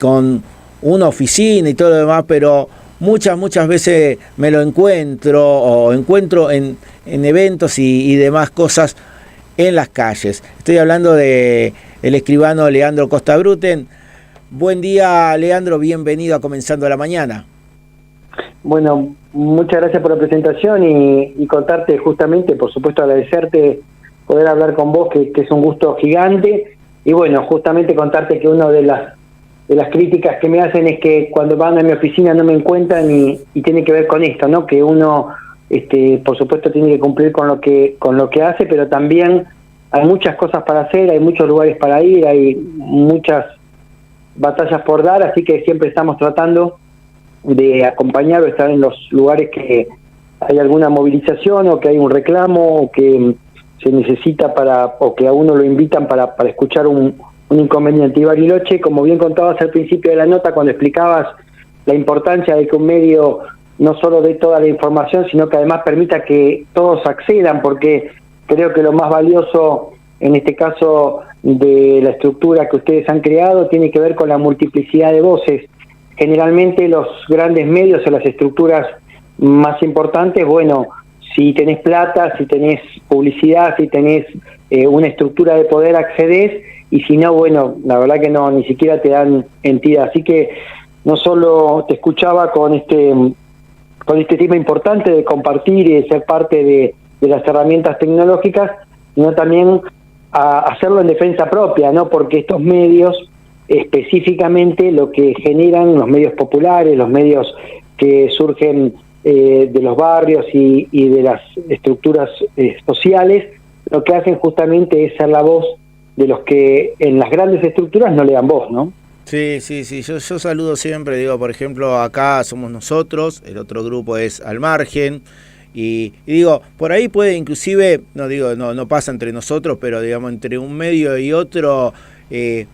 con una oficina y todo lo demás, pero muchas veces me lo encuentro en eventos y demás cosas en las calles. Estoy hablando del escribano Leandro Costa Bruten. Buen día, Leandro, bienvenido a Comenzando la Mañana. Bueno, muchas gracias por la presentación y contarte justamente, por supuesto agradecerte poder hablar con vos, que es un gusto gigante, y bueno, justamente contarte que una de las críticas que me hacen es que cuando van a mi oficina no me encuentran y tiene que ver con esto, ¿no? Que uno, por supuesto, tiene que cumplir con lo que hace, pero también hay muchas cosas para hacer, hay muchos lugares para ir, hay muchas batallas por dar, así que siempre estamos tratando de acompañar o estar en los lugares que hay alguna movilización o que hay un reclamo o que se necesita o que a uno lo invitan para escuchar un inconveniente. Y Bariloche, como bien contabas al principio de la nota cuando explicabas la importancia de que un medio no solo dé toda la información, sino que además permita que todos accedan, porque creo que lo más valioso en este caso de la estructura que ustedes han creado tiene que ver con la multiplicidad de voces. Generalmente los grandes medios o las estructuras más importantes, bueno, si tenés plata, si tenés publicidad, si tenés una estructura de poder, accedés, y si no, bueno, la verdad que no, ni siquiera te dan entidad. Así que no solo te escuchaba con este tema importante de compartir y de ser parte de las herramientas tecnológicas, sino también a hacerlo en defensa propia, ¿no? Porque estos medios, específicamente lo que generan los medios populares, los medios que surgen de los barrios y de las estructuras sociales, lo que hacen justamente es ser la voz de los que en las grandes estructuras no le dan voz, ¿no? Sí, yo saludo siempre, digo, por ejemplo, acá somos nosotros, el otro grupo es Al Margen, y digo, por ahí puede inclusive, no pasa entre nosotros, pero digamos, entre un medio y otro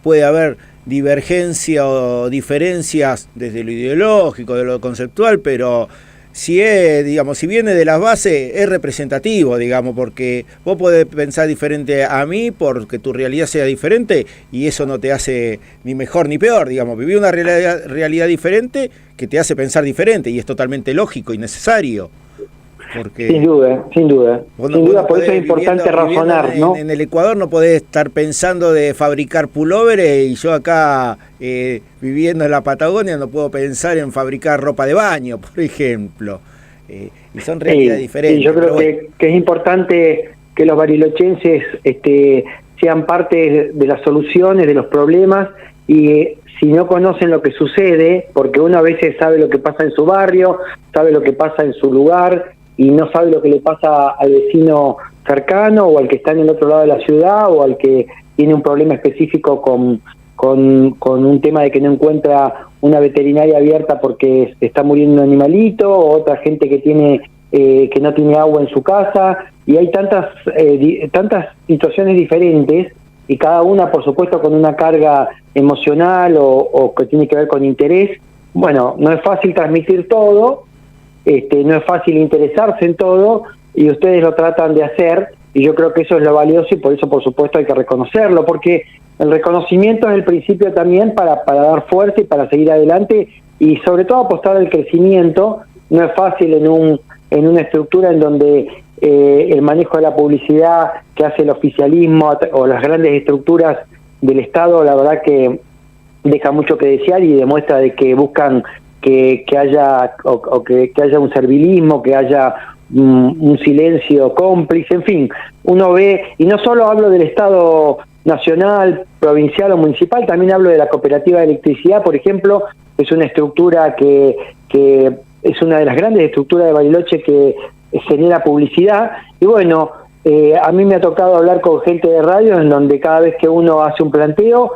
puede haber divergencia o diferencias desde lo ideológico, de lo conceptual, pero si viene de las bases, es representativo, digamos, porque vos podés pensar diferente a mí porque tu realidad sea diferente y eso no te hace ni mejor ni peor, digamos, vivir una realidad diferente que te hace pensar diferente y es totalmente lógico y necesario. Porque sin duda, por eso es importante razonar, ¿no? En el Ecuador no podés estar pensando de fabricar pulóveres y yo acá viviendo en la Patagonia no puedo pensar en fabricar ropa de baño, por ejemplo. Y son realidades diferentes. Sí, yo creo que es importante que los barilochenses sean parte de las soluciones, de los problemas, y si no conocen lo que sucede, porque uno a veces sabe lo que pasa en su barrio, sabe lo que pasa en su lugar, y no sabe lo que le pasa al vecino cercano o al que está en el otro lado de la ciudad o al que tiene un problema específico con un tema de que no encuentra una veterinaria abierta porque está muriendo un animalito, o otra gente que no tiene agua en su casa, y hay tantas situaciones diferentes y cada una por supuesto con una carga emocional o que tiene que ver con interés. Bueno, no es fácil transmitir todo, no es fácil interesarse en todo, y ustedes lo tratan de hacer, y yo creo que eso es lo valioso, y por eso por supuesto hay que reconocerlo, porque el reconocimiento es el principio también para dar fuerza y para seguir adelante, y sobre todo apostar al crecimiento. No es fácil en una estructura en donde el manejo de la publicidad que hace el oficialismo o las grandes estructuras del Estado, la verdad que deja mucho que desear y demuestra de que buscan que haya que haya un servilismo, que haya un silencio cómplice, en fin, uno ve, y no solo hablo del Estado nacional, provincial o municipal, también hablo de la cooperativa de electricidad, por ejemplo, es una estructura que es una de las grandes estructuras de Bariloche que genera publicidad, y bueno, a mí me ha tocado hablar con gente de radio en donde cada vez que uno hace un planteo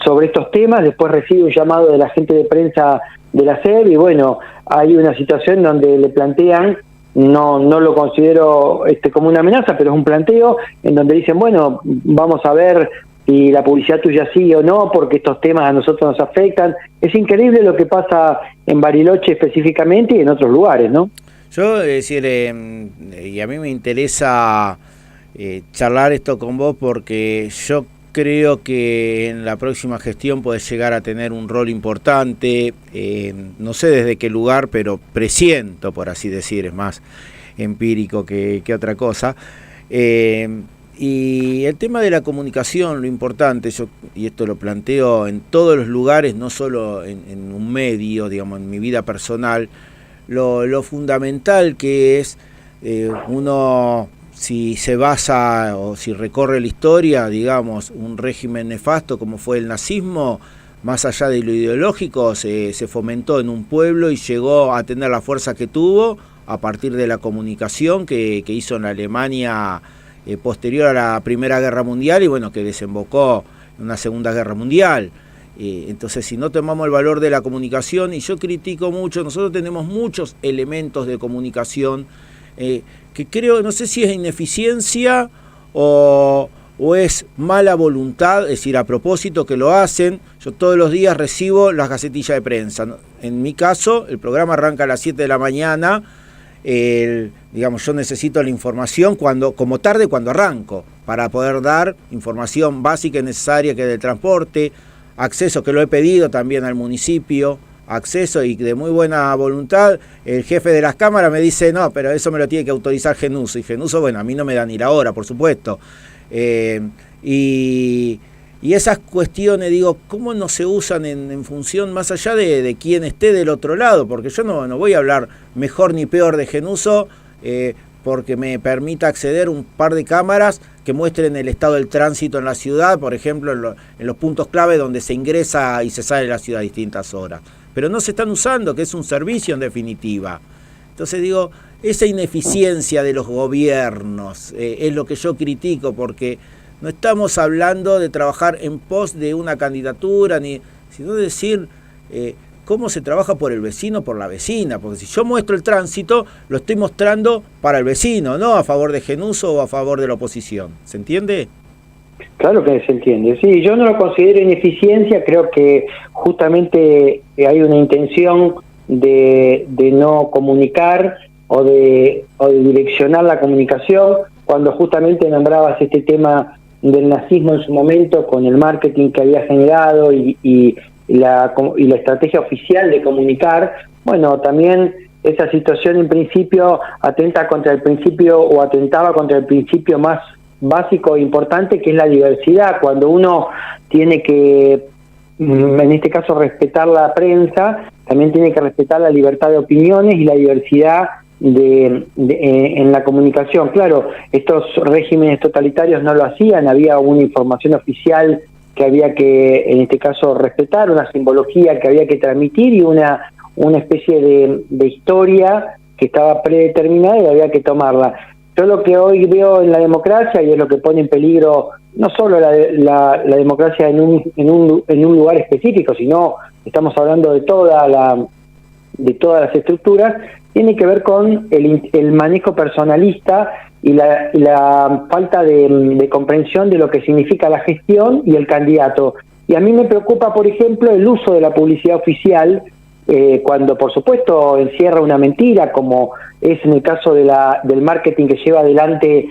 sobre estos temas, después recibe un llamado de la gente de prensa de la SEB, y bueno, hay una situación donde le plantean, no lo considero como una amenaza, pero es un planteo en donde dicen, bueno, vamos a ver si la publicidad tuya sí o no, porque estos temas a nosotros nos afectan. Es increíble lo que pasa en Bariloche específicamente y en otros lugares, ¿no? Yo, decir, y a mí me interesa charlar esto con vos porque yo creo que en la próxima gestión puede llegar a tener un rol importante, no sé desde qué lugar, pero presiento, por así decir, es más empírico que otra cosa. Y el tema de la comunicación, lo importante, y esto lo planteo en todos los lugares, no solo en un medio, digamos, en mi vida personal, lo fundamental que es uno, si se basa o si recorre la historia, digamos, un régimen nefasto como fue el nazismo, más allá de lo ideológico, se fomentó en un pueblo y llegó a tener la fuerza que tuvo a partir de la comunicación que hizo en la Alemania posterior a la Primera Guerra Mundial y bueno, que desembocó en una Segunda Guerra Mundial. Entonces, si no tomamos el valor de la comunicación, y yo critico mucho, nosotros tenemos muchos elementos de comunicación que creo, no sé si es ineficiencia o es mala voluntad, es decir, a propósito que lo hacen. Yo todos los días recibo las gacetillas de prensa. En mi caso, el programa arranca a las 7 de la mañana. Digamos, yo necesito la información como tarde cuando arranco, para poder dar información básica y necesaria, que es del transporte, acceso, que lo he pedido también al municipio, acceso, y de muy buena voluntad el jefe de las cámaras me dice, no, pero eso me lo tiene que autorizar GENUSO, y GENUSO, bueno, a mí no me dan ir ahora, por supuesto. Y esas cuestiones, digo, ¿cómo no se usan en función más allá de quién esté del otro lado? Porque yo no voy a hablar mejor ni peor de GENUSO porque me permita acceder a un par de cámaras que muestren el estado del tránsito en la ciudad, por ejemplo, en los puntos clave donde se ingresa y se sale de la ciudad a distintas horas. Pero no se están usando, que es un servicio en definitiva. Entonces digo, esa ineficiencia de los gobiernos es lo que yo critico, porque no estamos hablando de trabajar en pos de una candidatura, sino de decir cómo se trabaja por el vecino, por la vecina. Porque si yo muestro el tránsito, lo estoy mostrando para el vecino, no a favor de GENUSO o a favor de la oposición. ¿Se entiende? Claro que se entiende. Sí, yo no lo considero ineficiencia, creo que justamente hay una intención de no comunicar o de direccionar la comunicación, cuando justamente nombrabas este tema del nazismo en su momento, con el marketing que había generado y la estrategia oficial de comunicar. Bueno, también esa situación en principio atentaba contra el principio más básico e importante, que es la diversidad. Cuando uno tiene que, en este caso, respetar la prensa, también tiene que respetar la libertad de opiniones y la diversidad en la comunicación. Claro, estos regímenes totalitarios no lo hacían, había una información oficial que había que, en este caso, respetar, una simbología que había que transmitir y una especie de historia que estaba predeterminada y había que tomarla. Yo lo que hoy veo en la democracia, y es lo que pone en peligro no solo la democracia en un lugar específico, sino estamos hablando de todas las estructuras, tiene que ver con el manejo personalista y la falta de comprensión de lo que significa la gestión y el candidato. Y a mí me preocupa, por ejemplo, el uso de la publicidad oficial, cuando por supuesto encierra una mentira, como es en el caso del marketing que lleva adelante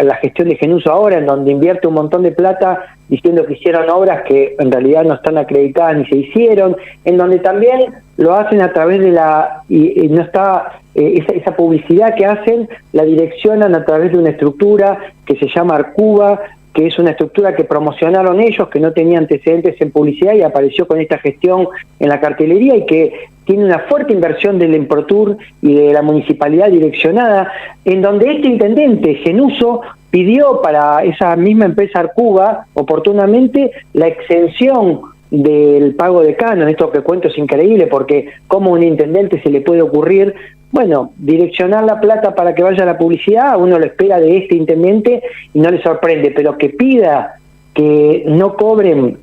la gestión de GENUSO ahora, en donde invierte un montón de plata diciendo que hicieron obras que en realidad no están acreditadas ni se hicieron, en donde también lo hacen a través de no está esa publicidad que hacen, la direccionan a través de una estructura que se llama Arcuba, que es una estructura que promocionaron ellos, que no tenía antecedentes en publicidad y apareció con esta gestión en la cartelería, y que tiene una fuerte inversión del Emprotur y de la municipalidad direccionada, en donde este intendente, GENUSO, pidió para esa misma empresa Arcuba, oportunamente, la exención del pago de canon. Esto que cuento es increíble, porque como un intendente se le puede ocurrir, bueno, direccionar la plata para que vaya a la publicidad. Uno lo espera de este intendente y no le sorprende, pero que pida que no cobren,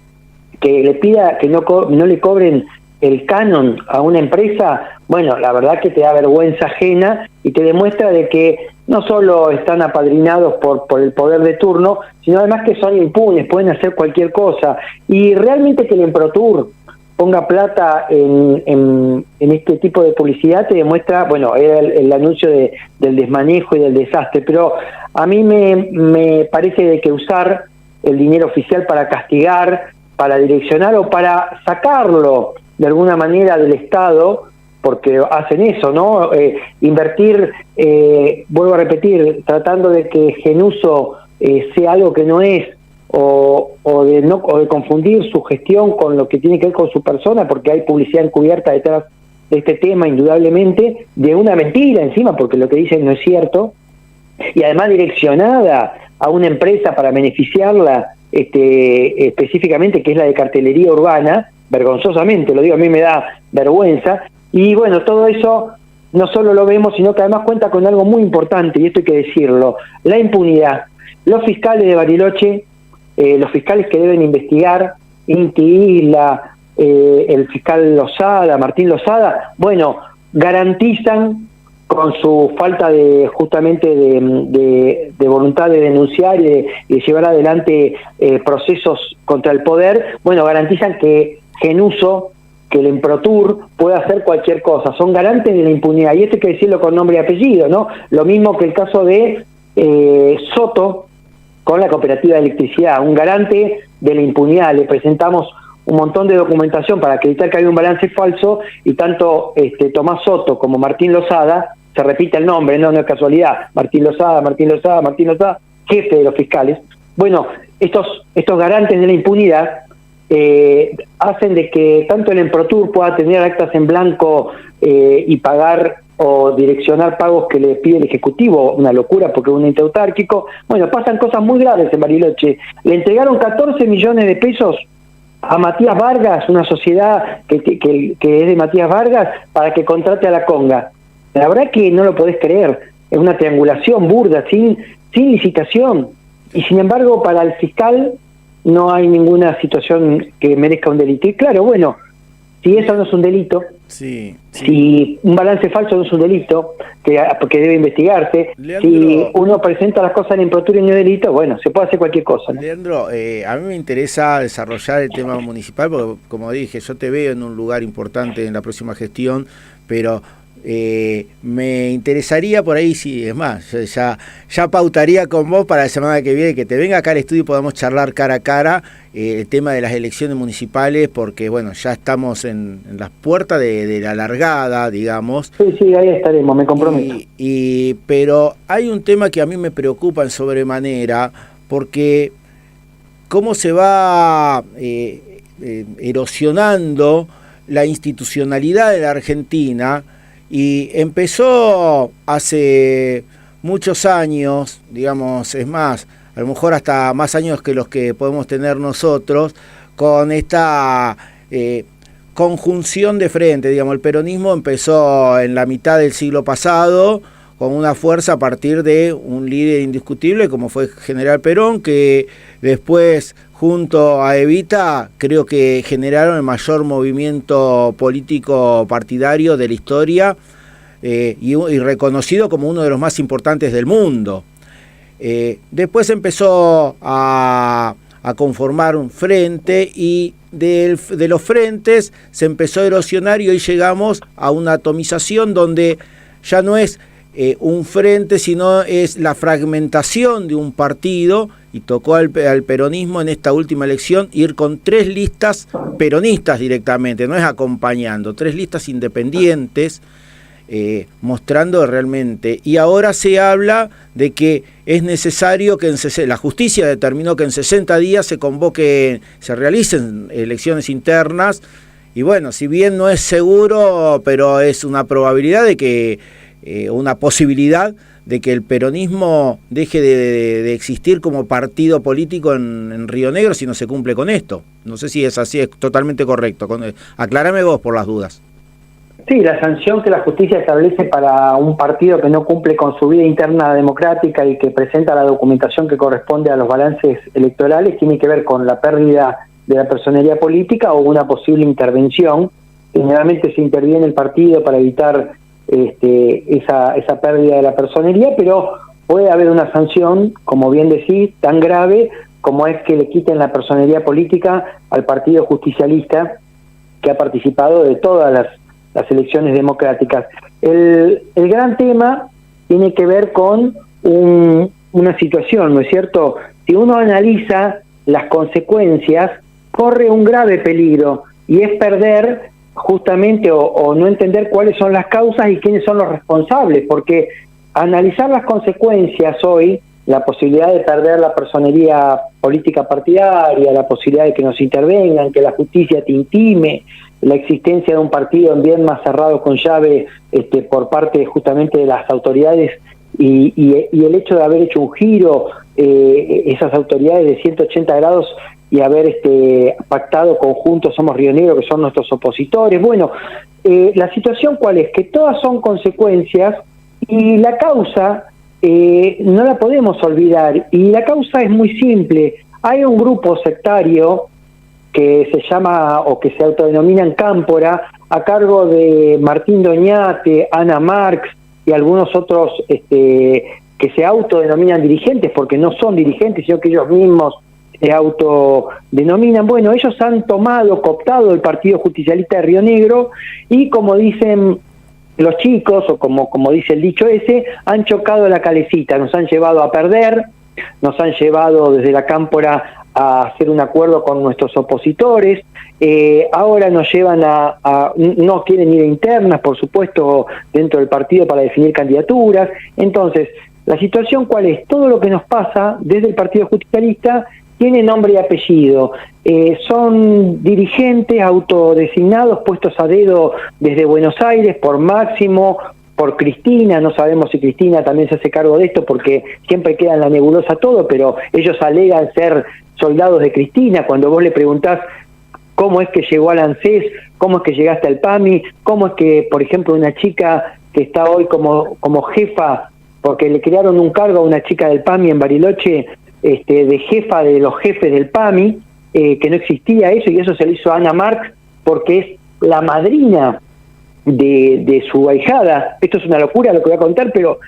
que le pida que no le cobren el canon a una empresa, bueno, la verdad que te da vergüenza ajena y te demuestra de que no solo están apadrinados por el poder de turno, sino además que son impunes, pueden hacer cualquier cosa. Y realmente que el Emprotur ponga plata en este tipo de publicidad te demuestra, bueno, era el anuncio del desmanejo y del desastre, pero a mí me parece de que usar el dinero oficial para castigar, para direccionar o para sacarlo de alguna manera del Estado, porque hacen eso, ¿no? Invertir, vuelvo a repetir, tratando de que Genuso sea algo que no es, o de confundir su gestión con lo que tiene que ver con su persona, porque hay publicidad encubierta detrás de este tema, indudablemente, de una mentira encima, porque lo que dicen no es cierto, y además direccionada a una empresa para beneficiarla específicamente, que es la de cartelería urbana, vergonzosamente, lo digo, a mí me da vergüenza. Y bueno, todo eso no solo lo vemos, sino que además cuenta con algo muy importante, y esto hay que decirlo: la impunidad. Los fiscales de Bariloche, los fiscales que deben investigar, Inti Isla, el fiscal Lozada, Martín Lozada, bueno, garantizan, con su falta de justamente de voluntad de denunciar y de llevar adelante procesos contra el poder, bueno, garantizan que Genuso, que el Emprotur pueda hacer cualquier cosa, son garantes de la impunidad, y esto hay que decirlo con nombre y apellido, ¿no? Lo mismo que el caso de Soto con la cooperativa de electricidad, un garante de la impunidad. Le presentamos un montón de documentación para acreditar que hay un balance falso, y tanto Tomás Soto como Martín Lozada, se repite el nombre, no es casualidad, Martín Lozada, jefe de los fiscales. Bueno, estos garantes de la impunidad hacen de que tanto el Emprotur pueda tener actas en blanco y pagar o direccionar pagos que le pide el Ejecutivo, una locura porque es un ente autárquico. Bueno, pasan cosas muy graves en Bariloche. Le entregaron 14 millones de pesos a Matías Vargas, una sociedad que es de Matías Vargas, para que contrate a la Conga. La verdad que no lo podés creer, es una triangulación burda, sin licitación, y sin embargo para el fiscal no hay ninguna situación que merezca un delito. Y claro, bueno, si eso no es un delito, sí. Si un balance falso no es un delito, que debe investigarse, Leandro, si uno presenta las cosas en Emprotur y no es delito, bueno, se puede hacer cualquier cosa, ¿no? Leandro, a mí me interesa desarrollar el tema municipal, porque como dije, yo te veo en un lugar importante en la próxima gestión, pero me interesaría por ahí, sí, es más, ya pautaría con vos para la semana que viene que te venga acá al estudio y podamos charlar cara a cara el tema de las elecciones municipales, porque bueno, ya estamos en las puertas de la largada, digamos. Sí, ahí estaremos, me comprometo. Pero hay un tema que a mí me preocupa en sobremanera, porque cómo se va erosionando la institucionalidad de la Argentina. Y empezó hace muchos años, digamos, es más, a lo mejor hasta más años que los que podemos tener nosotros, con esta conjunción de frente, digamos. El peronismo empezó en la mitad del siglo pasado con una fuerza a partir de un líder indiscutible como fue General Perón, que después junto a Evita creo que generaron el mayor movimiento político partidario de la historia, y reconocido como uno de los más importantes del mundo. Después empezó a conformar un frente, y de los frentes se empezó a erosionar, y hoy llegamos a una atomización donde ya no es un frente, sino es la fragmentación de un partido, y tocó al peronismo en esta última elección ir con 3 listas peronistas directamente, no es acompañando, 3 listas independientes, mostrando realmente. Y ahora se habla de que es necesario que la justicia determinó que en 60 días se realicen elecciones internas, y bueno, si bien no es seguro, pero es una probabilidad de que una posibilidad de que el peronismo deje de existir como partido político en Río Negro si no se cumple con esto. No sé si es así, es totalmente correcto. Aclárame vos por las dudas. Sí, la sanción que la justicia establece para un partido que no cumple con su vida interna democrática y que presenta la documentación que corresponde a los balances electorales tiene que ver con la pérdida de la personería política o una posible intervención. Generalmente se interviene el partido para evitar esa pérdida de la personería, pero puede haber una sanción, como bien decís, tan grave como es que le quiten la personería política al partido justicialista que ha participado de todas las elecciones democráticas. El gran tema tiene que ver con una situación, ¿no es cierto? Si uno analiza las consecuencias, corre un grave peligro, y es perder justamente o no entender cuáles son las causas y quiénes son los responsables, porque analizar las consecuencias hoy, la posibilidad de perder la personería política partidaria, la posibilidad de que nos intervengan, que la justicia te intime, la existencia de un partido en bien más cerrado con llave por parte justamente de las autoridades y el hecho de haber hecho un giro, esas autoridades de 180 grados y haber pactado conjuntos Somos Río Negro, que son nuestros opositores. Bueno, la situación ¿cuál es? Que todas son consecuencias y la causa no la podemos olvidar, y la causa es muy simple. Hay un grupo sectario que se llama o que se autodenominan Cámpora, a cargo de Martín Doñate, Ana Marx y algunos otros que se autodenominan dirigentes, porque no son dirigentes, sino que ellos mismos se autodenominan. Bueno, ellos han cooptado el Partido Justicialista de Río Negro y, como dicen los chicos, o como dice el dicho ese, han chocado la calecita, nos han llevado a perder, nos han llevado desde la Cámpora a hacer un acuerdo con nuestros opositores, ahora nos llevan no quieren ir a internas, por supuesto, dentro del partido para definir candidaturas. Entonces, la situación ¿cuál es? Todo lo que nos pasa desde el Partido Justicialista tiene nombre y apellido. Son dirigentes autodesignados, puestos a dedo desde Buenos Aires por Máximo, por Cristina. No sabemos si Cristina también se hace cargo de esto, porque siempre queda en la nebulosa todo, pero ellos alegan ser soldados de Cristina. Cuando vos le preguntás cómo es que llegó al ANSES, cómo es que llegaste al PAMI, cómo es que, por ejemplo, una chica que está hoy como jefa, porque le crearon un cargo a una chica del PAMI en Bariloche, de jefa de los jefes del PAMI, que no existía eso, y eso se lo hizo a Ana Marx, porque es la madrina de su ahijada. Esto es una locura lo que voy a contar, pero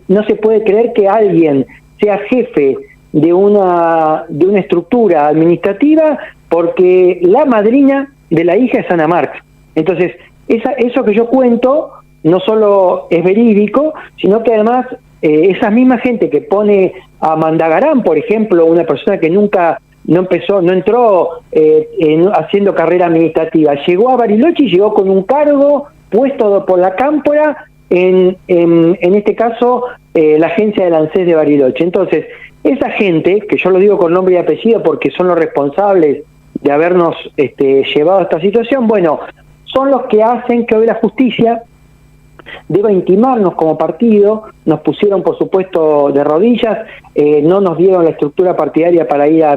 no se puede creer que alguien sea jefe de una estructura administrativa porque la madrina de la hija es Ana Marx. Entonces, eso que yo cuento no solo es verídico, sino que además esa misma gente que pone a Mandagarán, por ejemplo, una persona que nunca no entró haciendo carrera administrativa, llegó a Bariloche y llegó con un cargo puesto por la Cámpora en este caso la agencia del ANSES de Bariloche. Entonces, esa gente, que yo lo digo con nombre y apellido porque son los responsables de habernos llevado a esta situación, bueno, son los que hacen que hoy la justicia deba intimarnos como partido. Nos pusieron, por supuesto, de rodillas, no nos dieron la estructura partidaria para ir a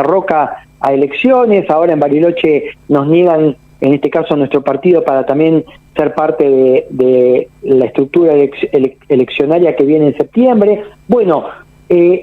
Roca a elecciones. Ahora en Bariloche nos niegan, en este caso, nuestro partido para también ser parte de la estructura eleccionaria que viene en septiembre. Bueno,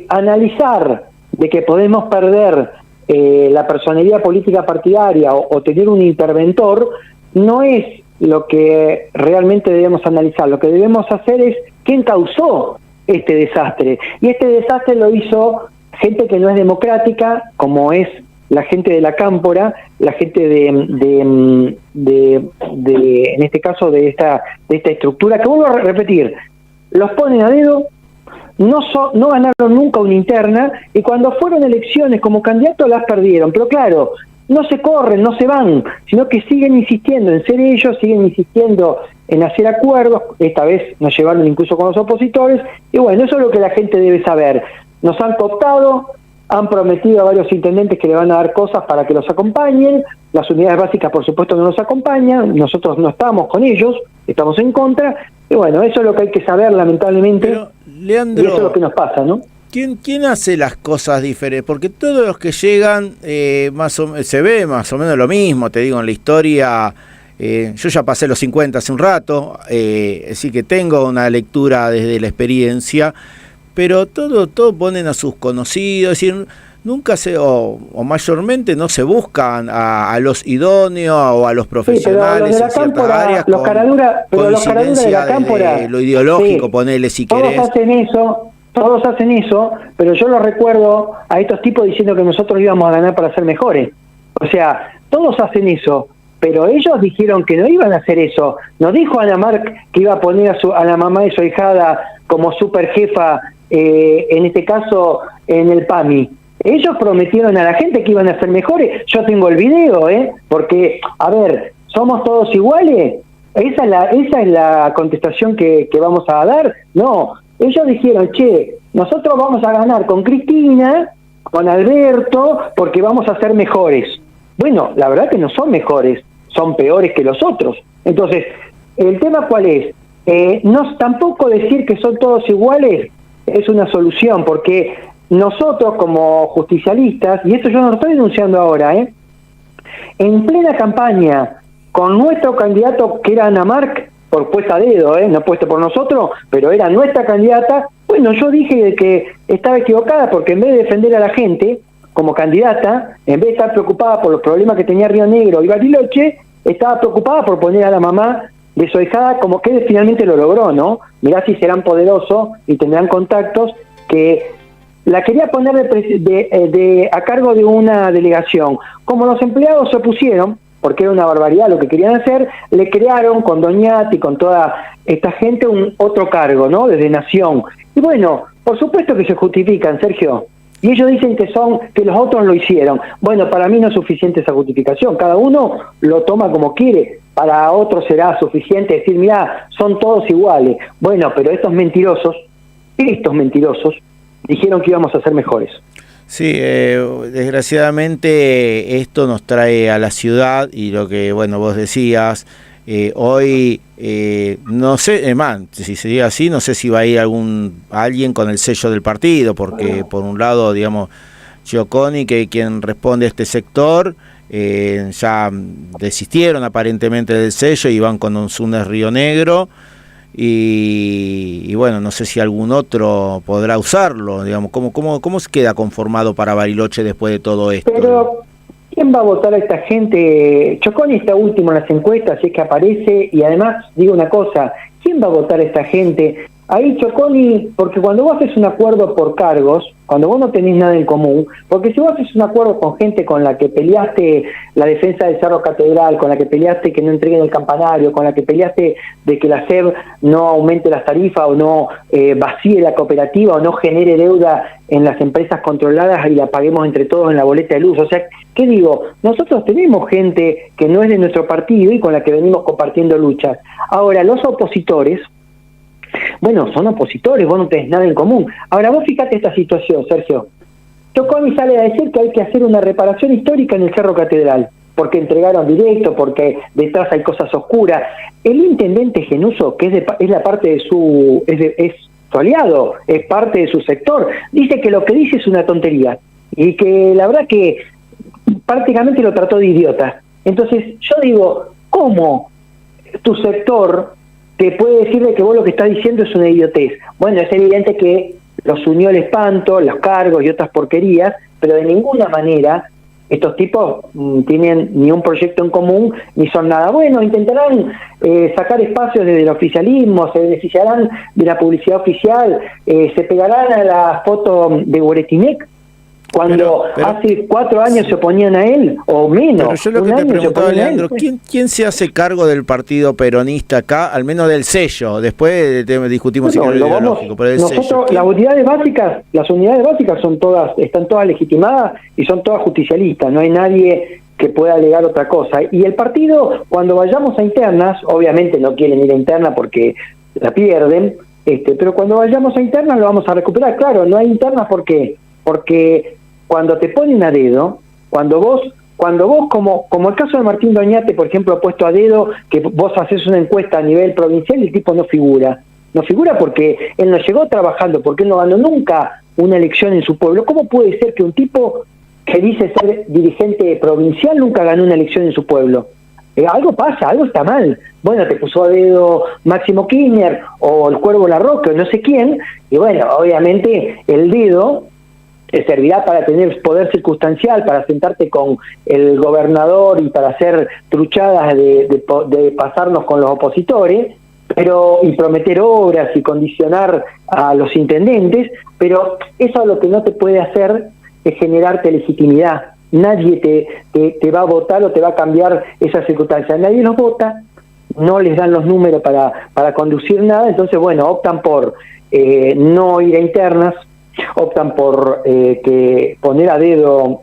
analizar de que podemos perder la personería política partidaria o tener un interventor no es lo que realmente debemos analizar. Lo que debemos hacer es quién causó este desastre. Y este desastre lo hizo gente que no es democrática, como es la gente de la Cámpora, la gente en este caso de esta estructura, que vuelvo a repetir, los ponen a dedo, no ganaron nunca una interna, y cuando fueron elecciones como candidatos las perdieron. Pero claro, no se corren, no se van, sino que siguen insistiendo en ser ellos, siguen insistiendo en hacer acuerdos. Esta vez nos llevaron incluso con los opositores, y bueno, eso es lo que la gente debe saber. Nos han cooptado, han prometido a varios intendentes que le van a dar cosas para que los acompañen. Las unidades básicas, por supuesto, no nos acompañan, nosotros no estamos con ellos, estamos en contra, y bueno, eso es lo que hay que saber, lamentablemente. Pero, Leandro, y eso es lo que nos pasa, ¿no? ¿Quién hace las cosas diferentes? Porque todos los que llegan se ve más o menos lo mismo, te digo, en la historia. Yo ya pasé los 50 hace un rato, así que tengo una lectura desde la experiencia, pero todo ponen a sus conocidos, es decir, nunca o mayormente no se buscan a los idóneos o a los profesionales en ciertas áreas, los caraduras de la Cámpora, lo ideológico, sí, ponele si querés. Todos hacen eso, pero yo lo recuerdo a estos tipos diciendo que nosotros íbamos a ganar para ser mejores. O sea, todos hacen eso, pero ellos dijeron que no iban a hacer eso. Nos dijo Ana Marc que iba a poner a la mamá de su ahijada como super jefa en este caso en el PAMI. Ellos prometieron a la gente que iban a ser mejores. Yo tengo el video, porque, a ver, ¿somos todos iguales? Esa es la contestación que vamos a dar. No, ellos dijeron, che, nosotros vamos a ganar con Cristina, con Alberto, porque vamos a ser mejores. Bueno, la verdad que no son mejores, son peores que los otros. Entonces, ¿el tema cuál es? No, tampoco decir que son todos iguales es una solución, porque nosotros como justicialistas, y esto yo no lo estoy denunciando ahora, en plena campaña, con nuestro candidato que era Ana Marc, por puesta a dedo, no puesto por nosotros, pero era nuestra candidata, bueno, yo dije que estaba equivocada, porque en vez de defender a la gente como candidata, en vez de estar preocupada por los problemas que tenía Río Negro y Bariloche, estaba preocupada por poner a la mamá de su ahijada, como que finalmente lo logró, ¿no? Mirá si serán poderosos y tendrán contactos, que la quería poner a cargo de una delegación. Como los empleados se opusieron, porque era una barbaridad lo que querían hacer, le crearon con Doñati y con toda esta gente otro cargo, ¿no? Desde Nación. Y bueno, por supuesto que se justifican, Sergio. Y ellos dicen que los otros lo hicieron. Bueno, para mí no es suficiente esa justificación. Cada uno lo toma como quiere. Para otros será suficiente decir, mirá, son todos iguales. Bueno, pero estos mentirosos dijeron que íbamos a ser mejores. Sí, desgraciadamente esto nos trae a la ciudad y lo que, bueno, vos decías, hoy, no sé, si sería así, no sé si va a ir alguien con el sello del partido, porque por un lado, digamos, Gioconi, que quien responde a este sector, ya desistieron aparentemente del sello y van con Unzunes Río Negro. Y bueno, no sé si algún otro podrá usarlo, digamos, ¿cómo se queda conformado para Bariloche después de todo esto? Pero, ¿quién va a votar a esta gente? Choconi está último en las encuestas, si es que aparece, y además, digo una cosa, ¿quién va a votar a esta gente? Ahí Choconi, porque cuando vos haces un acuerdo por cargos, cuando vos no tenés nada en común, porque si vos haces un acuerdo con gente con la que peleaste la defensa del Cerro Catedral, con la que peleaste que no entreguen el campanario, con la que peleaste de que la SEB no aumente las tarifas o no vacíe la cooperativa o no genere deuda en las empresas controladas y la paguemos entre todos en la boleta de luz. O sea, ¿qué digo? Nosotros tenemos gente que no es de nuestro partido y con la que venimos compartiendo luchas. Ahora, los opositores, bueno, son opositores, vos no tenés nada en común. Ahora, vos fíjate esta situación, Sergio. Choconi sale a decir que hay que hacer una reparación histórica en el Cerro Catedral, porque entregaron directo, porque detrás hay cosas oscuras. El intendente Genuso, que es la parte de es su aliado, es parte de su sector, dice que lo que dice es una tontería, y que la verdad que prácticamente lo trató de idiota. Entonces, yo digo, ¿cómo tu sector te puede decir de que vos lo que estás diciendo es una idiotez? Bueno, es evidente que los unió el espanto, los cargos y otras porquerías, pero de ninguna manera estos tipos tienen ni un proyecto en común, ni son nada bueno. Intentarán sacar espacios desde el oficialismo, se beneficiarán de la publicidad oficial, se pegarán a la foto de Hueretinec, cuando hace 4 años se oponían a él, o menos. Pero yo lo que te preguntaba, Leandro, ¿quién se hace cargo del partido peronista acá, al menos del sello? Después discutimos si es ideológico, pero del sello. Las unidades básicas están todas legitimadas y son todas justicialistas, no hay nadie que pueda alegar otra cosa. Y el partido, cuando vayamos a internas, obviamente no quieren ir a interna porque la pierden, pero cuando vayamos a internas lo vamos a recuperar. Claro, no hay internas, ¿por qué? Porque cuando te ponen a dedo, cuando vos como el caso de Martín Doñate, por ejemplo, ha puesto a dedo que vos haces una encuesta a nivel provincial y el tipo no figura porque él no llegó trabajando, porque él no ganó nunca una elección en su pueblo. ¿Cómo puede ser que un tipo que dice ser dirigente provincial nunca ganó una elección en su pueblo? Algo pasa, algo está mal. Bueno, te puso a dedo Máximo Kirchner o el Cuervo Larroque o no sé quién, y bueno, obviamente el dedo servirá para tener poder circunstancial, para sentarte con el gobernador y para hacer truchadas de pasarnos con los opositores, y prometer obras y condicionar a los intendentes, pero eso lo que no te puede hacer es generarte legitimidad. Nadie te va a votar o te va a cambiar esas circunstancias. Nadie los vota, no les dan los números para conducir nada, entonces bueno, optan por no ir a internas, optan por que poner a dedo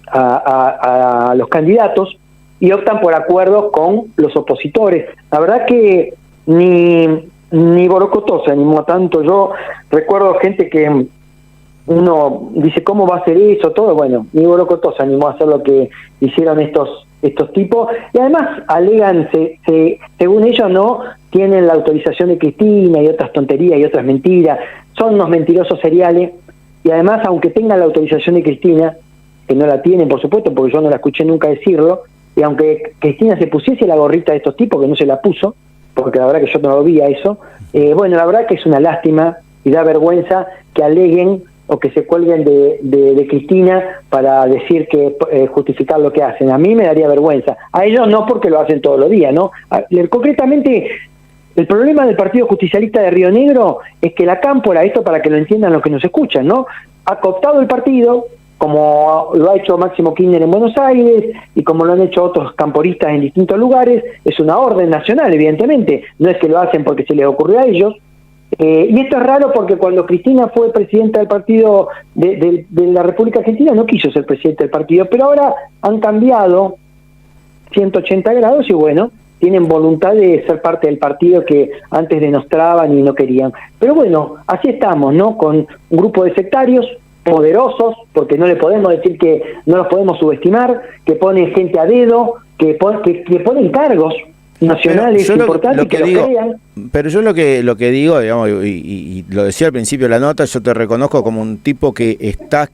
a los candidatos y optan por acuerdos con los opositores. La verdad que ni Borocotó se animó tanto. Yo recuerdo gente que uno dice, ¿cómo va a hacer eso? Todo, bueno, ni Borocotó se animó a hacer lo que hicieron estos tipos, y además alegan, según ellos, no tienen la autorización de Cristina y otras tonterías y otras mentiras, son unos mentirosos seriales, y además, aunque tengan la autorización de Cristina, que no la tienen, por supuesto, porque yo no la escuché nunca decirlo, y aunque Cristina se pusiese la gorrita de estos tipos, que no se la puso, porque la verdad que yo no lo vi a eso, bueno, la verdad que es una lástima y da vergüenza que aleguen o que se cuelguen de Cristina para decir que justificar lo que hacen. A mí me daría vergüenza. A ellos no, porque lo hacen todos los días, ¿no? Concretamente, el problema del Partido Justicialista de Río Negro es que la Cámpora, esto para que lo entiendan los que nos escuchan, ¿no?, ha cooptado el partido, como lo ha hecho Máximo Kirchner en Buenos Aires y como lo han hecho otros camporistas en distintos lugares. Es una orden nacional, evidentemente, no es que lo hacen porque se les ocurrió a ellos. Y esto es raro porque cuando Cristina fue presidenta del partido de la República Argentina no quiso ser presidente del partido, pero ahora han cambiado 180 grados y bueno, tienen voluntad de ser parte del partido que antes denostraban y no querían. Pero bueno, así estamos, ¿no? Con un grupo de sectarios poderosos, porque no le podemos decir que no los podemos subestimar, que ponen gente a dedo, que ponen cargos nacionales importantes que los crean. Pero yo lo que digo, digamos, y lo decía al principio de la nota, yo te reconozco como un tipo que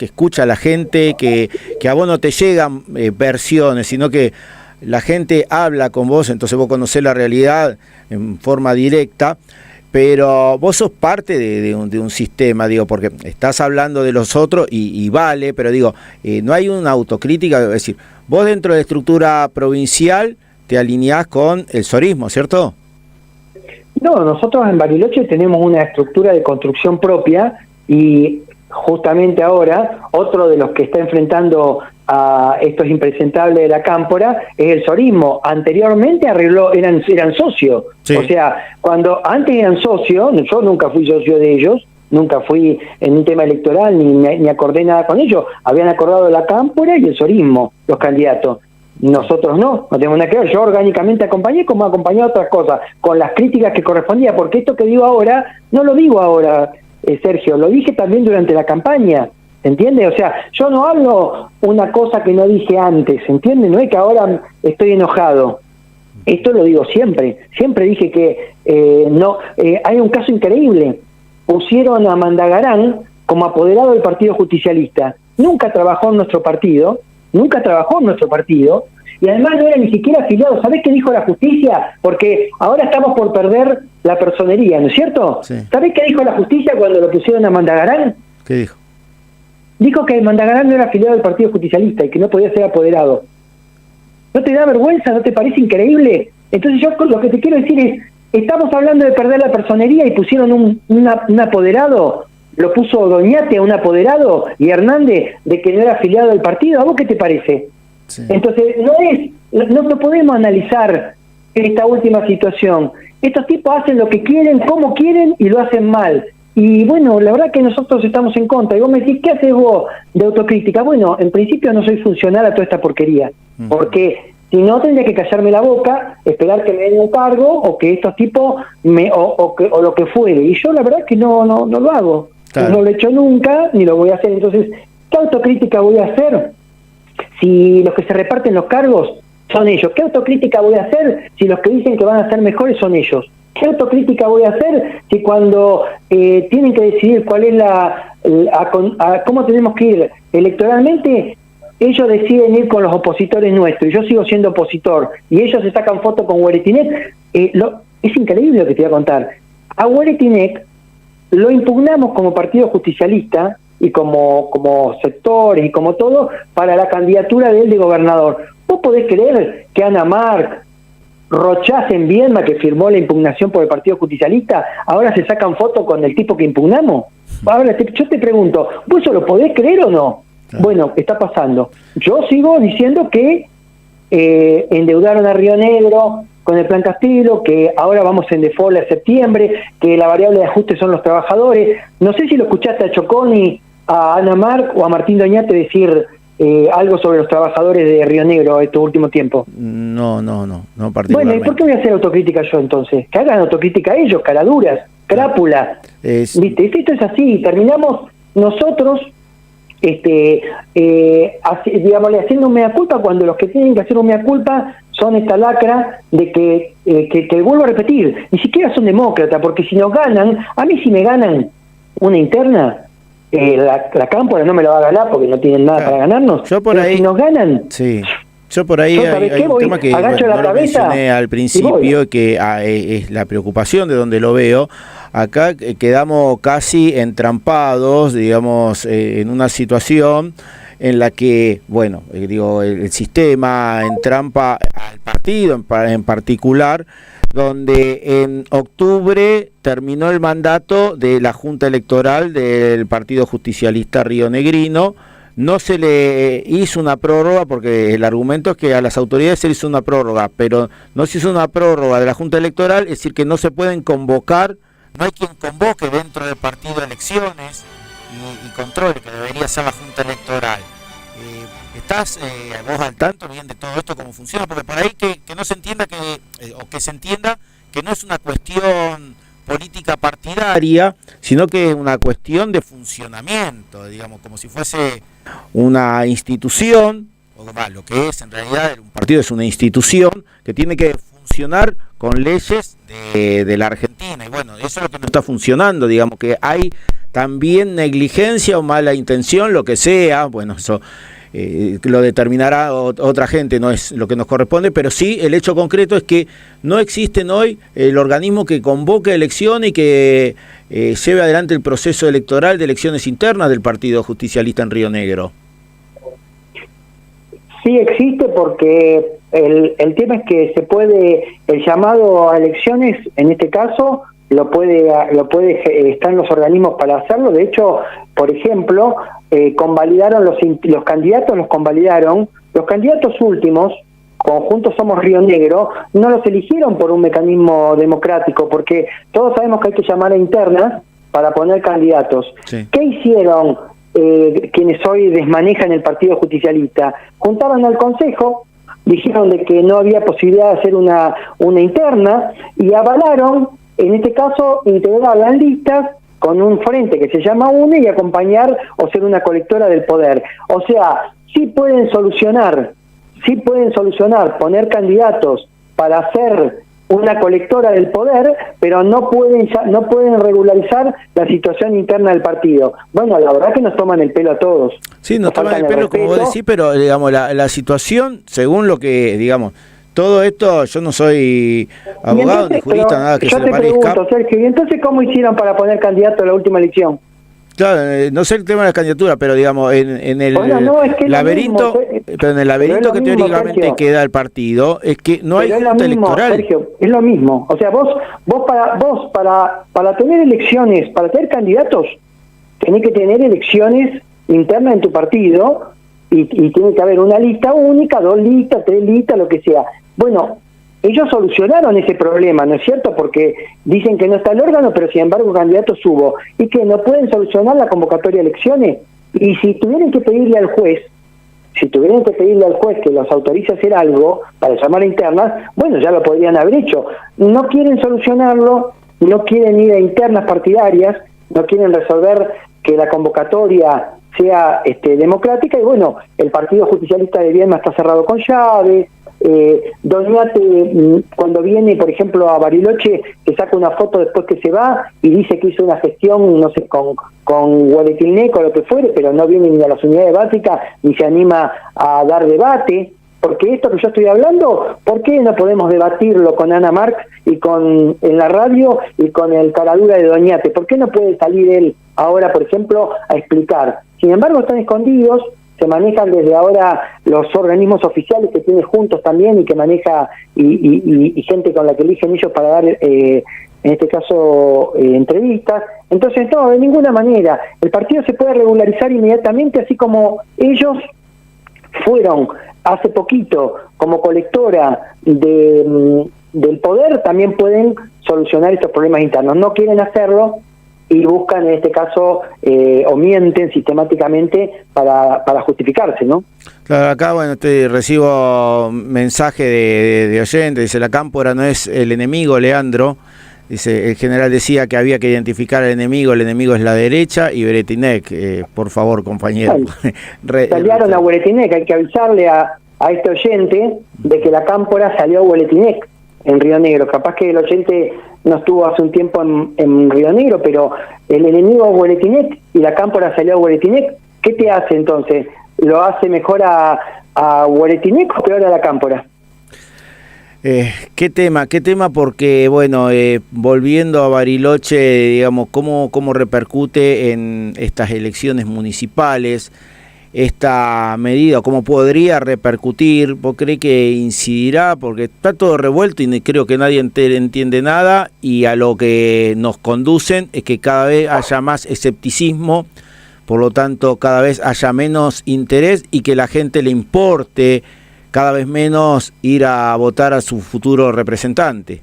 escucha a la gente, que a vos no te llegan versiones, sino que la gente habla con vos, entonces vos conocés la realidad en forma directa. Pero vos sos parte de un sistema, digo, porque estás hablando de los otros y vale, pero digo, no hay una autocrítica, es decir, vos dentro de la estructura provincial te alineás con el sorismo, ¿cierto? No, nosotros en Bariloche tenemos una estructura de construcción propia y justamente ahora otro de los que está enfrentando a estos impresentables de la Cámpora es el sorismo. Anteriormente eran socios, sí. O sea, cuando antes eran socios, yo nunca fui socio de ellos, nunca fui en un tema electoral ni acordé nada con ellos, habían acordado la Cámpora y el sorismo, los candidatos. Nosotros no tenemos nada que ver. Yo orgánicamente acompañé como acompañé a otras cosas, con las críticas que correspondía, porque esto que digo ahora, no lo digo ahora, Sergio, lo dije también durante la campaña, ¿entiendes? O sea, yo no hablo una cosa que no dije antes, ¿entiendes? No es que ahora estoy enojado, esto lo digo siempre dije que hay un caso increíble, pusieron a Mandagarán como apoderado del Partido Justicialista, nunca trabajó en nuestro partido, y además no era ni siquiera afiliado. ¿Sabés qué dijo la justicia? Porque ahora estamos por perder la personería, ¿no es cierto? Sí. ¿Sabés qué dijo la justicia cuando lo pusieron a Mandagarán? ¿Qué dijo? Dijo que Mandagarán no era afiliado del Partido Justicialista y que no podía ser apoderado. ¿No te da vergüenza? ¿No te parece increíble? Entonces yo lo que te quiero decir es, estamos hablando de perder la personería y pusieron un apoderado, lo puso Doñate a un apoderado y Hernández de que no era afiliado del partido. ¿A vos qué te parece? Sí. Entonces no podemos analizar esta última situación. Estos tipos hacen lo que quieren, como quieren y lo hacen mal. Y bueno, la verdad que nosotros estamos en contra. Y vos me decís, ¿qué haces vos de autocrítica? Bueno, en principio no soy funcional a toda esta porquería, porque si no tendría que callarme la boca, esperar que me den un cargo o que estos tipos o lo que fuere. Y yo la verdad que no lo hago. Claro. No lo he hecho nunca, ni lo voy a hacer. Entonces, ¿qué autocrítica voy a hacer si los que se reparten los cargos son ellos? ¿Qué autocrítica voy a hacer si los que dicen que van a ser mejores son ellos? ¿Qué autocrítica voy a hacer si cuando tienen que decidir cuál es cómo tenemos que ir electoralmente, ellos deciden ir con los opositores nuestros y yo sigo siendo opositor y ellos se sacan fotos con Hueretinek? Es increíble lo que te voy a contar. A Hueretinek lo impugnamos como Partido Justicialista y como sectores y como todo para la candidatura de él de gobernador. ¿Vos podés creer que Ana Marc, Rochaz en Viedma, que firmó la impugnación por el Partido Justicialista, ahora se sacan fotos con el tipo que impugnamos? Ahora yo te pregunto, ¿vos eso lo podés creer o no? Claro. Bueno, está pasando. Yo sigo diciendo que endeudaron a Río Negro con el Plan Castelo, que ahora vamos en default a septiembre, que la variable de ajuste son los trabajadores. No sé si lo escuchaste a Choconi, a Ana Marc o a Martín Doñate decir algo sobre los trabajadores de Río Negro estos últimos tiempos. No particularmente. Bueno, ¿y por qué voy a hacer autocrítica yo entonces? Que hagan autocrítica ellos, caraduras, crápula. ¿Viste? Esto es así, terminamos nosotros digamos, haciendo un mea culpa cuando los que tienen que hacer un mea culpa son esta lacra de que vuelvo a repetir, ni siquiera son demócratas, porque si nos ganan, a mí si me ganan una interna, la Cámpora no me la va a ganar porque no tienen nada para ganarnos. Yo por ahí, si nos ganan, sí. Yo por ahí hay un tema que no lo mencioné al principio, que es la preocupación de donde lo veo. Acá quedamos casi entrampados, digamos, en una situación en la que, bueno, el sistema entrampa al partido en particular, donde en octubre terminó el mandato de la Junta Electoral del Partido Justicialista rionegrino. No se le hizo una prórroga porque el argumento es que a las autoridades se le hizo una prórroga, pero no se hizo una prórroga de la Junta Electoral, es decir, que no se pueden convocar, no hay quien convoque dentro del partido elecciones y controle, que debería ser la Junta Electoral. ¿Estás vos al tanto bien de todo esto, cómo funciona? Porque por ahí que no se entienda o que se entienda que no es una cuestión política partidaria, sino que es una cuestión de funcionamiento, digamos, como si fuese una institución, lo que es en realidad un partido es una institución que tiene que funcionar con leyes de la Argentina, y bueno, eso es lo que no está funcionando, digamos, que hay también negligencia o mala intención, lo que sea, bueno, eso lo determinará otra gente, no es lo que nos corresponde, pero sí el hecho concreto es que no existen hoy el organismo que convoque elecciones y que lleve adelante el proceso electoral de elecciones internas del Partido Justicialista en Río Negro. Sí existe, porque el tema es que se puede, el llamado a elecciones, en este caso, están los organismos para hacerlo. De hecho, por ejemplo, convalidaron los candidatos, los candidatos últimos, Conjuntos Somos Río Negro, no los eligieron por un mecanismo democrático, porque todos sabemos que hay que llamar a internas para poner candidatos. Sí. ¿Qué hicieron quienes hoy desmanejan el Partido Justicialista? Juntaron al Consejo, dijeron de que no había posibilidad de hacer una interna y avalaron, en este caso, integrar las listas con un frente que se llama UNE y acompañar o ser una colectora del poder. O sea, sí pueden solucionar, poner candidatos para hacer una colectora del poder, pero no pueden regularizar la situación interna del partido. Bueno, la verdad que nos toman el pelo a todos. Sí, nos toman el pelo, como vos decís, pero digamos la situación, según lo que, digamos, todo esto, yo no soy abogado entonces, ni jurista, nada que se le parezca. Yo te pregunto, Sergio, ¿y entonces cómo hicieron para poner candidato a la última elección? Claro, no sé el tema de la candidatura, pero digamos, en el laberinto, pero en el laberinto que teóricamente Sergio, queda el partido, es que no hay junta electoral. Sergio, es lo mismo. O sea, vos para tener elecciones, para tener candidatos, tenés que tener elecciones internas en tu partido y tiene que haber una lista única, 2 listas, 3 listas, lo que sea. Bueno, ellos solucionaron ese problema, ¿no es cierto? Porque dicen que no está el órgano, pero sin embargo candidatos hubo. Y que no pueden solucionar la convocatoria de elecciones. Y si tuvieran que pedirle al juez, que los autorice a hacer algo para llamar a internas, bueno, ya lo podrían haber hecho. No quieren solucionarlo, no quieren ir a internas partidarias, no quieren resolver que la convocatoria sea democrática, y bueno, el Partido Justicialista de Viedma está cerrado con llave. Doñate, cuando viene, por ejemplo, a Bariloche, que saca una foto después que se va y dice que hizo una gestión, no sé, con Gualetilneco o lo que fuere, pero no viene ni a las unidades básicas ni se anima a dar debate. Porque esto que yo estoy hablando, ¿por qué no podemos debatirlo con Ana Marc y en la radio y con el caradura de Doñate? ¿Por qué no puede salir él ahora, por ejemplo, a explicar? Sin embargo, están escondidos, se manejan desde ahora los organismos oficiales que tiene Juntos también y que maneja y gente con la que eligen ellos para dar, en este caso, entrevistas. Entonces, no, de ninguna manera. El partido se puede regularizar inmediatamente, así como ellos fueron hace poquito como colectora del poder, también pueden solucionar estos problemas internos. No quieren hacerlo y buscan, en este caso, o mienten sistemáticamente para justificarse, ¿no? Claro, acá, bueno, recibo mensaje de oyente, dice, la cámpora no es el enemigo, Leandro. Dice, el general decía que había que identificar al enemigo, el enemigo es la derecha y Breretinec, por favor, compañero. Salieron a Breretinec, hay que avisarle a este oyente de que la cámpora salió a Breretinec, en Río Negro. Capaz que el oyente no estuvo hace un tiempo en Río Negro, pero el enemigo es Breretinec y la cámpora salió a Breretinec. ¿Qué te hace entonces? ¿Lo hace mejor a Breretinec o peor a la cámpora? ¿Qué tema? Porque, bueno, volviendo a Bariloche, digamos, ¿cómo repercute en estas elecciones municipales esta medida? ¿Cómo podría repercutir? ¿Vos creés que incidirá? Porque está todo revuelto y creo que nadie entiende nada, y a lo que nos conducen es que cada vez haya más escepticismo, por lo tanto cada vez haya menos interés y que la gente le importe cada vez menos ir a votar a su futuro representante.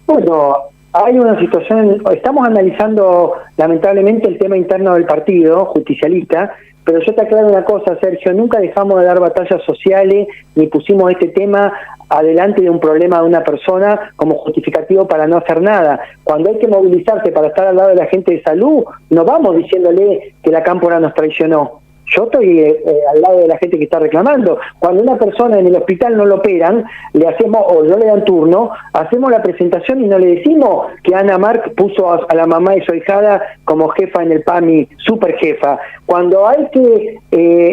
Bueno, hay una situación, estamos analizando lamentablemente el tema interno del partido justicialista, pero yo te aclaro una cosa, Sergio, nunca dejamos de dar batallas sociales, ni pusimos este tema adelante de un problema de una persona como justificativo para no hacer nada. Cuando hay que movilizarse para estar al lado de la gente de salud, no vamos diciéndole que la cámpora nos traicionó. Yo estoy al lado de la gente que está reclamando. Cuando una persona en el hospital no lo operan, le hacemos, o no le dan turno, hacemos la presentación y no le decimos que Ana Marc puso a la mamá de su ahijada como jefa en el PAMI, super jefa. Cuando hay que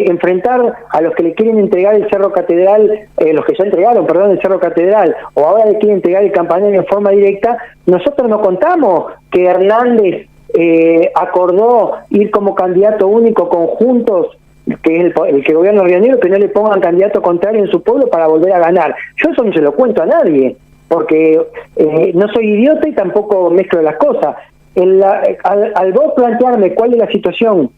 enfrentar a los que le quieren entregar el Cerro Catedral, los que ya entregaron, perdón, el Cerro Catedral, o ahora le quieren entregar el campanario en forma directa, nosotros no contamos que Hernández acordó ir como candidato único con Juntos, que es el que gobierna Río Negro, que no le pongan candidato contrario en su pueblo para volver a ganar. Yo eso no se lo cuento a nadie, porque no soy idiota y tampoco mezclo las cosas. Al vos plantearme cuál es la situación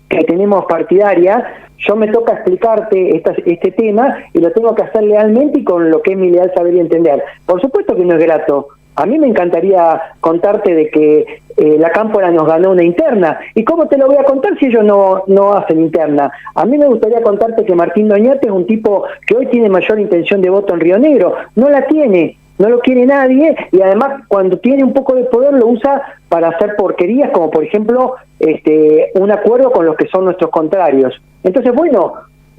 que tenemos partidaria, yo me toca explicarte este tema y lo tengo que hacer lealmente y con lo que es mi leal saber y entender. Por supuesto que no es grato. A mí me encantaría contarte de que la cámpora nos ganó una interna. ¿Y cómo te lo voy a contar si ellos no hacen interna? A mí me gustaría contarte que Martín Doñate es un tipo que hoy tiene mayor intención de voto en Río Negro. No la tiene, no lo quiere nadie, y además cuando tiene un poco de poder lo usa para hacer porquerías, como por ejemplo un acuerdo con los que son nuestros contrarios. Entonces, bueno,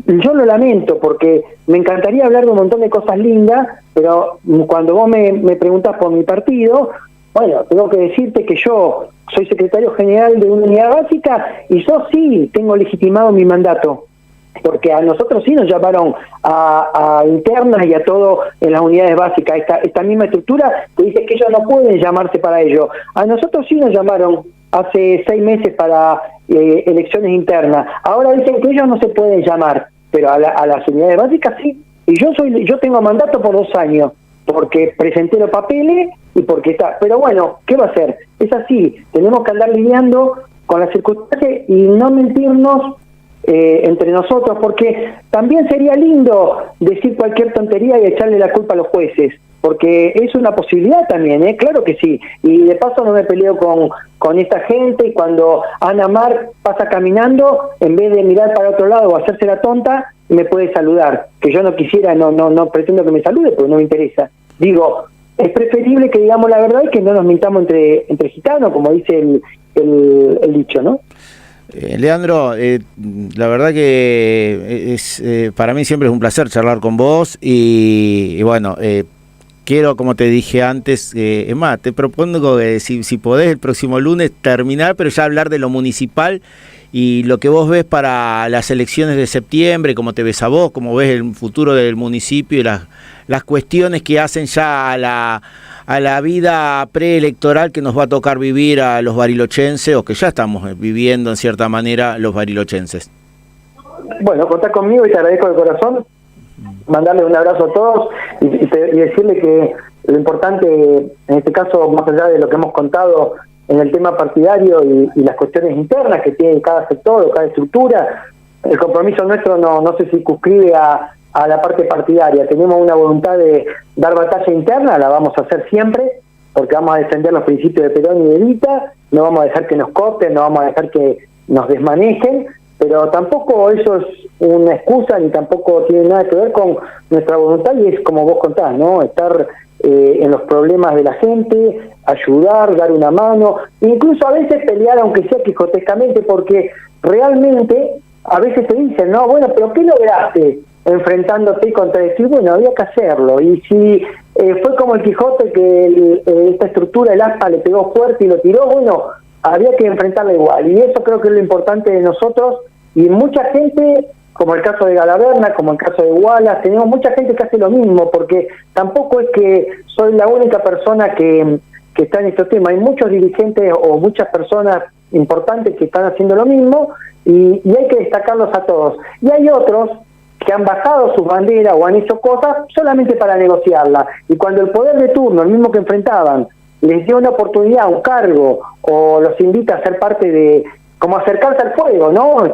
yo lo lamento porque me encantaría hablar de un montón de cosas lindas, pero cuando vos me preguntás por mi partido, bueno, tengo que decirte que yo soy secretario general de una unidad básica y yo sí tengo legitimado mi mandato, porque a nosotros sí nos llamaron a internas y a todo en las unidades básicas. Esta misma estructura te dice que ellos no pueden llamarse para ello. A nosotros sí nos llamaron hace 6 meses para elecciones internas. Ahora dicen que ellos no se pueden llamar, pero a las unidades básicas sí. Y yo tengo mandato por 2 años, porque presenté los papeles y porque está. Pero bueno, ¿qué va a hacer? Es así, tenemos que andar lidiando con las circunstancias y no mentirnos entre nosotros, porque también sería lindo decir cualquier tontería y echarle la culpa a los jueces, porque es una posibilidad también, claro que sí. Y de paso no me peleo con esta gente, y cuando Ana Marc pasa caminando, en vez de mirar para otro lado o hacerse la tonta, me puede saludar. Que yo no quisiera, no pretendo que me salude, porque no me interesa. Digo, es preferible que digamos la verdad y que no nos mintamos entre gitanos, como dice el dicho, ¿no? Leandro, la verdad que para mí siempre es un placer charlar con vos y bueno, quiero, como te dije antes, es más, te propongo que si podés el próximo lunes terminar, pero ya hablar de lo municipal y lo que vos ves para las elecciones de septiembre, cómo te ves a vos, cómo ves el futuro del municipio y las cuestiones que hacen ya a la vida preelectoral que nos va a tocar vivir a los barilochenses, o que ya estamos viviendo en cierta manera los barilochenses. Bueno, contá conmigo y te agradezco de corazón, mandarle un abrazo a todos y decirle que lo importante, en este caso, más allá de lo que hemos contado en el tema partidario y las cuestiones internas que tiene cada sector o cada estructura, el compromiso nuestro no se circunscribe a la parte partidaria. Tenemos una voluntad de dar batalla interna, la vamos a hacer siempre, porque vamos a defender los principios de Perón y de Evita, no vamos a dejar que nos coopten, no vamos a dejar que nos desmanejen, pero tampoco eso es una excusa ni tampoco tiene nada que ver con nuestra voluntad, y es como vos contás, ¿no? Estar en los problemas de la gente, ayudar, dar una mano, incluso a veces pelear, aunque sea quijotescamente, porque realmente a veces te dicen, no, bueno, pero ¿qué lograste enfrentándote contra decir? Bueno, había que hacerlo, y si fue como el Quijote que esta estructura, el aspa le pegó fuerte y lo tiró, bueno, había que enfrentarla igual, y eso creo que es lo importante de nosotros, y mucha gente, como el caso de Galaverna, como el caso de Wallace, tenemos mucha gente que hace lo mismo, porque tampoco es que soy la única persona que está en estos temas, hay muchos dirigentes o muchas personas importantes que están haciendo lo mismo, y hay que destacarlos a todos. Y hay otros que han bajado sus banderas o han hecho cosas solamente para negociarla, y cuando el poder de turno, el mismo que enfrentaban, les dio una oportunidad, un cargo, o los invita a ser parte de, como acercarse al fuego, ¿no?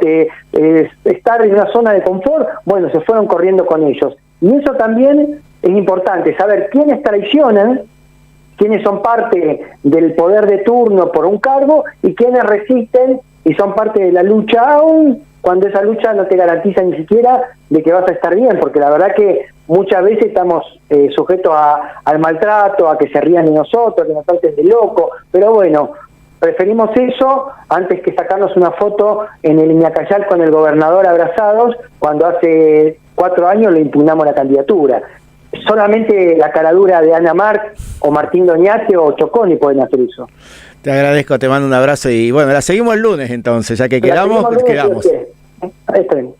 Estar en una zona de confort, bueno, se fueron corriendo con ellos. Y eso también es importante, saber quiénes traicionan, quiénes son parte del poder de turno por un cargo, y quiénes resisten y son parte de la lucha, aún cuando esa lucha no te garantiza ni siquiera de que vas a estar bien, porque la verdad que muchas veces estamos sujetos al maltrato, a que se rían de nosotros, que nos traten de loco, pero bueno, preferimos eso antes que sacarnos una foto en el Iñacayal con el gobernador abrazados, cuando hace 4 años le impugnamos la candidatura. Solamente la caradura de Ana Marc o Martín Doñate o Choconi pueden hacer eso. Te agradezco, te mando un abrazo y bueno, la seguimos el lunes entonces, ya que quedamos. Ahí está bien.